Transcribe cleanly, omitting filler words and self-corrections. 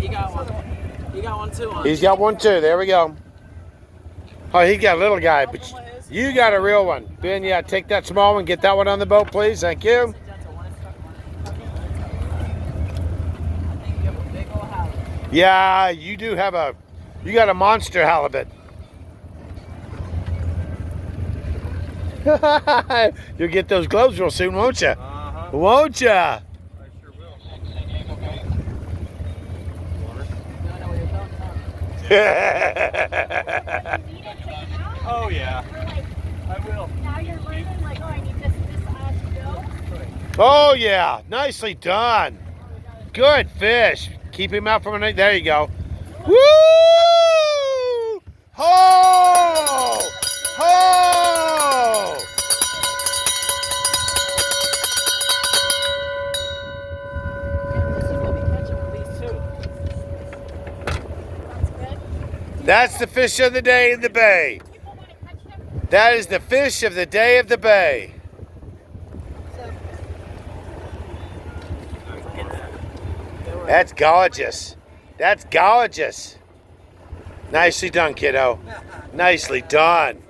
He got one. He got one too. He's got one too. There we go. Oh, he got a little guy, but you got a real one. Ben, yeah, take that small one. Get that one on the boat, please. Thank you. Yeah, you do have you got a monster halibut. You'll get those gloves real soon, won't you? Won't you? I sure will. Oh yeah. I will. Now you're learning, like, oh, I need this to go. Oh yeah, nicely done. Good fish. Keep him out from underneath. There you go. Woo! Ho! Ho! That's the fish of the day in the bay. That is the fish of the day of the bay. That's gorgeous. That's gorgeous. Nicely done, kiddo. Nicely done.